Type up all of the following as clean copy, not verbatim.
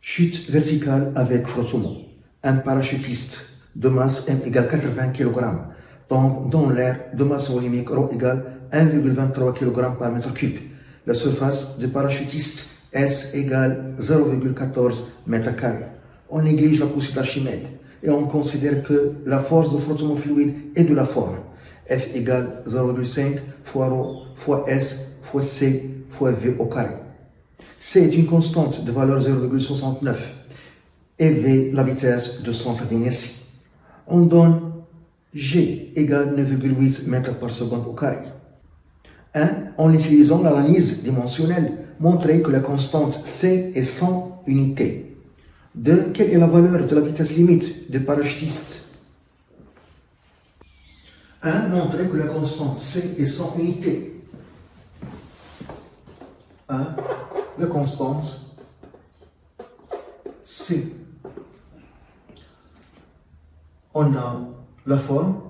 Chute verticale avec frottement. Un parachutiste de masse M égale 80 kg tombe dans l'air de masse volumique ρ égale 1,23 kg par mètre cube. La surface du parachutiste S égale 0,14 mètres carrés. On néglige la poussée d'Archimède et on considère que la force de frottement fluide est de la forme F égale 0,5 fois ρ fois S fois C fois V au carré. C est une constante de valeur 0,69 et V la vitesse de centre d'inertie. On donne G égale 9,8 mètres par seconde au carré. 1. En utilisant l'analyse dimensionnelle, montrer que la constante C est 100 unités. 2. Quelle est la valeur de la vitesse limite du parachutiste? 1. Montrer que la constante C est 100 unités. 1. La constante C. On a la forme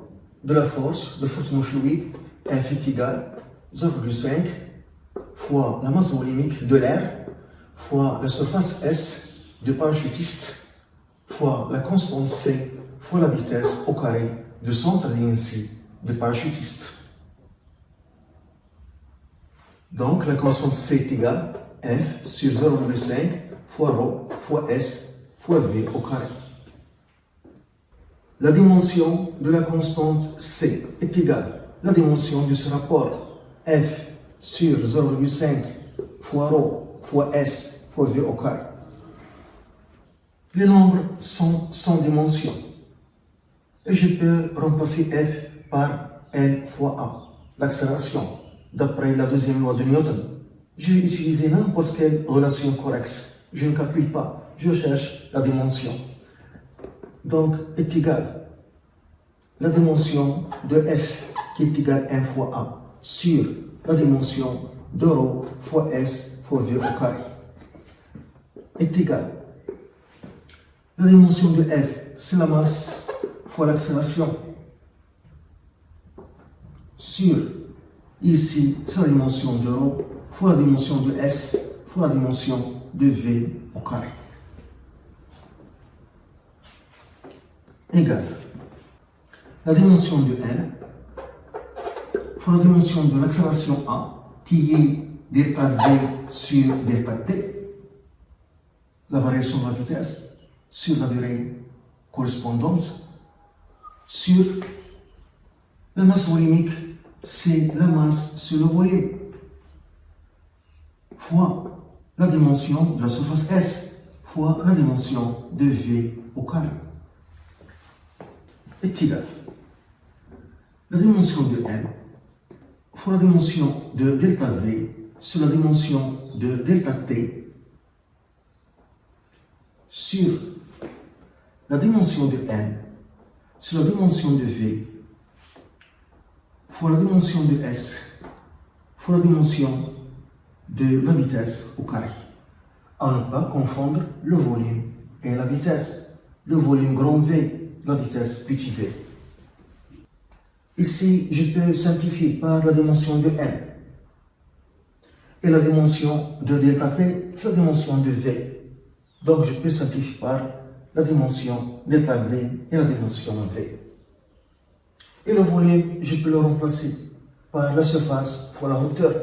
de la force de frottement fluide F est égal 0,5 fois la masse volumique de l'air fois la surface S du parachutiste fois la constante C fois la vitesse au carré du centre d'inertie du parachutiste. Donc la constante C est égale F sur 0,5 fois ρ fois S fois V au carré. La dimension de la constante C est égale à la dimension de ce rapport F sur 0,5 fois ρ fois S fois V au carré. Les nombres sont sans dimension et je peux remplacer F par L fois A, l'accélération, d'après la deuxième loi de Newton. Je vais utiliser n'importe quelle relation correcte. Je ne calcule pas, je cherche la dimension. Donc, est égal la dimension de F qui est égale 1 fois A sur la dimension de ρ fois S fois V au carré est égal. La dimension de F, c'est la masse fois l'accélération sur, ici, c'est la dimension de ρ fois la dimension de S fois la dimension de V au carré. Égal. La dimension de M fois la dimension de l'accélération A, qui est delta V sur delta T, la variation de la vitesse, sur la durée correspondante, sur la masse volumique, c'est la masse sur le volume, fois la dimension de la surface S, fois la dimension de V au carré, est égal. La dimension de M fois la dimension de delta V sur la dimension de delta T sur la dimension de M sur la dimension de V fois la dimension de S fois la dimension de la vitesse au carré. À ne pas confondre le volume et la vitesse. Le volume grand V, la vitesse petit v. Ici, je peux simplifier par la dimension de M. Et la dimension de delta V, c'est la dimension de V. Donc, je peux simplifier par la dimension delta V et la dimension V. Et le volume, je peux le remplacer par la surface fois la hauteur.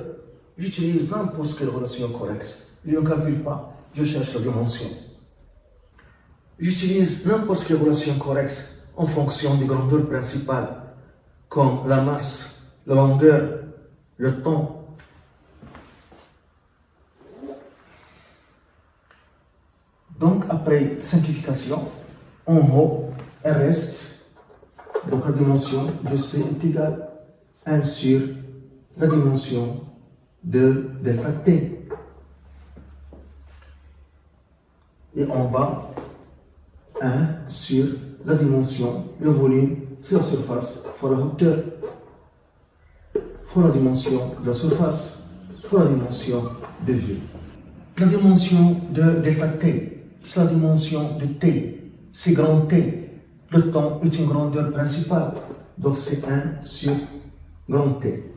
J'utilise n'importe quelle relation correcte. Je ne calcule pas, je cherche la dimension. J'utilise n'importe quelle relation correcte en fonction des grandeurs principales, comme la masse, la longueur, le temps. Donc, après simplification, en haut, il reste, donc la dimension de C est égale à 1 sur la dimension de delta T. Et en bas, 1 sur la dimension, le volume, c'est la surface, fois la hauteur, fois la dimension de la surface, fois la dimension de V. La dimension de delta T, c'est la dimension de T, c'est grand T. Le temps est une grandeur principale, donc c'est 1 sur grand T.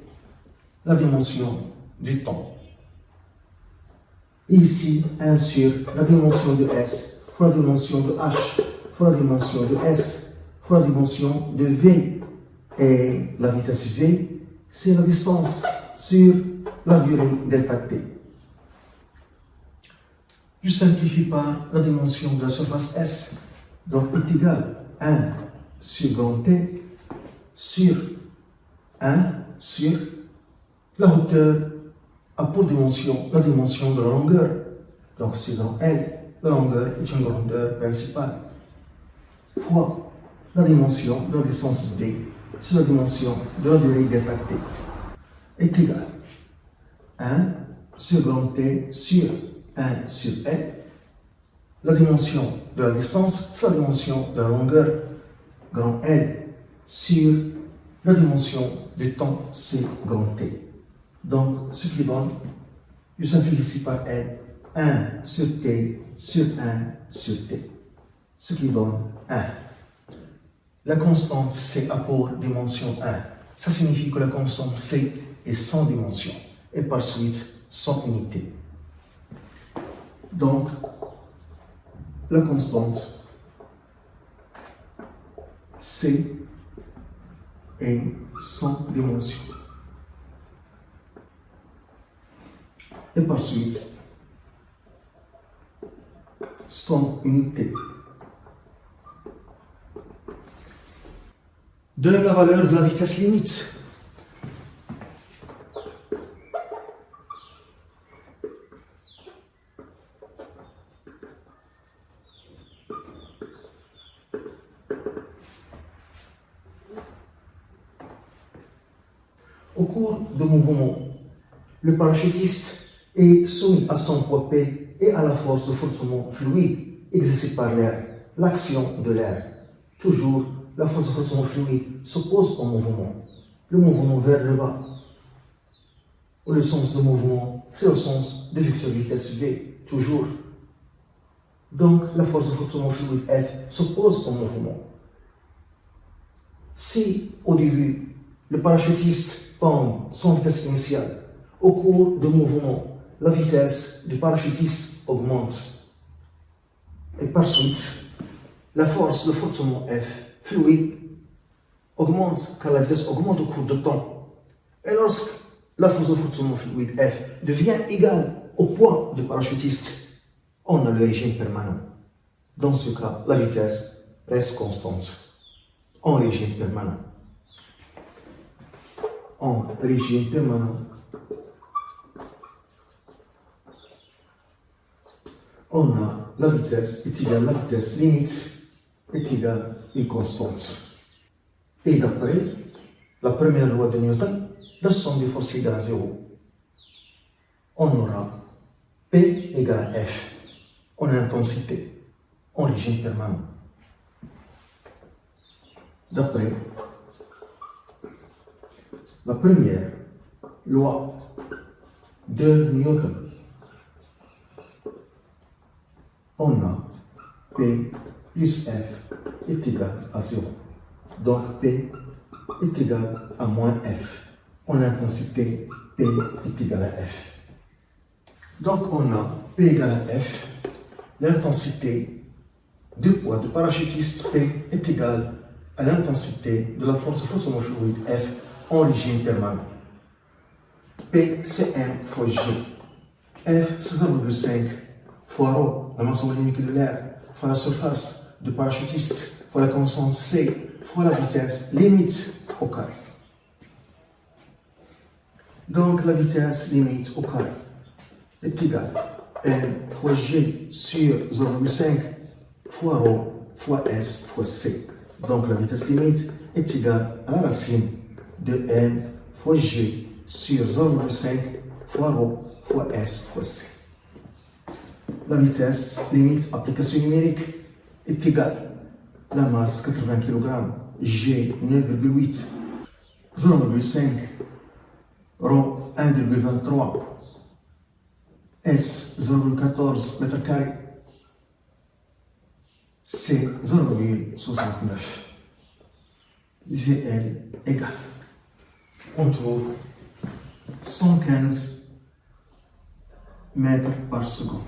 La dimension du temps. Et ici, 1 sur la dimension de S fois la dimension de H fois la dimension de S fois la dimension de V. Et la vitesse V, c'est la distance sur la durée delta T. Je simplifie par la dimension de la surface S, donc est égal à 1 sur grand T sur 1 sur la hauteur a pour dimension la dimension de la longueur. Donc c'est dans L, la longueur est une grandeur principale, fois la dimension de la distance D sur la dimension de la durée delta T est égal à 1 sur grand T sur 1 sur L, la dimension de la distance, sa dimension de la longueur, grand L, sur la dimension du temps, c'est grand T. Donc, ce qui donne, je simplifie ici par L, 1 sur T sur 1 sur T, ce qui donne 1. La constante C a pour dimension 1. Ça signifie que la constante C est sans dimension et par suite sans unité. Donc, la constante C est sans dimension. Et par suite, sans unité. De la valeur de la vitesse limite. Au cours du mouvement, le parachutiste est soumis à son poids P et à la force de forcement fluide exercée par l'air, l'action de l'air. Toujours, la force de forcement fluide s'oppose au mouvement, le mouvement vers le bas. Le sens du mouvement, c'est le sens de vecteur vitesse V, toujours. Donc, la force de forcement fluide F s'oppose au mouvement. Si, au début, le parachutiste tombe sans vitesse initiale, au cours du mouvement, la vitesse du parachutiste augmente. Et par suite, la force de forcement F fluide augmente car la vitesse augmente au cours du temps. Et lorsque la force de forcement fluide F devient égale au poids du parachutiste, on a le régime permanent. Dans ce cas, la vitesse reste constante en régime permanent. En régime permanent, on a la vitesse est égale à la vitesse limite est égale à une constante. Et d'après la première loi de Newton, la somme des forces égale à 0. On aura P égale à F en intensité, en régime permanent. D'après la première loi de Newton, on a P plus F est égal à 0. Donc P est égal à moins F. En intensité, P est égal à F. Donc on a P égale à F. L'intensité du poids du parachutiste P est égale à l'intensité de la force de forcement fluide F en régime permanent. P, c'est M fois G. F, c'est 0,5 fois ρ, la masse volumique de l'air, fois la surface du parachutiste, fois la constante C, fois la vitesse limite au carré. Donc la vitesse limite au carré est égale à M fois G sur 0,5 fois ρ fois S fois C. Donc la vitesse limite est égale à la racine de M fois G sur 0,5 fois ρ fois S fois C. La vitesse limite application numérique est égale à la masse 80 kg, G 9,8, 0,5, ρ 1,23, S 0,14 m², C 0,69. VL égale. On trouve 115 mètres par seconde.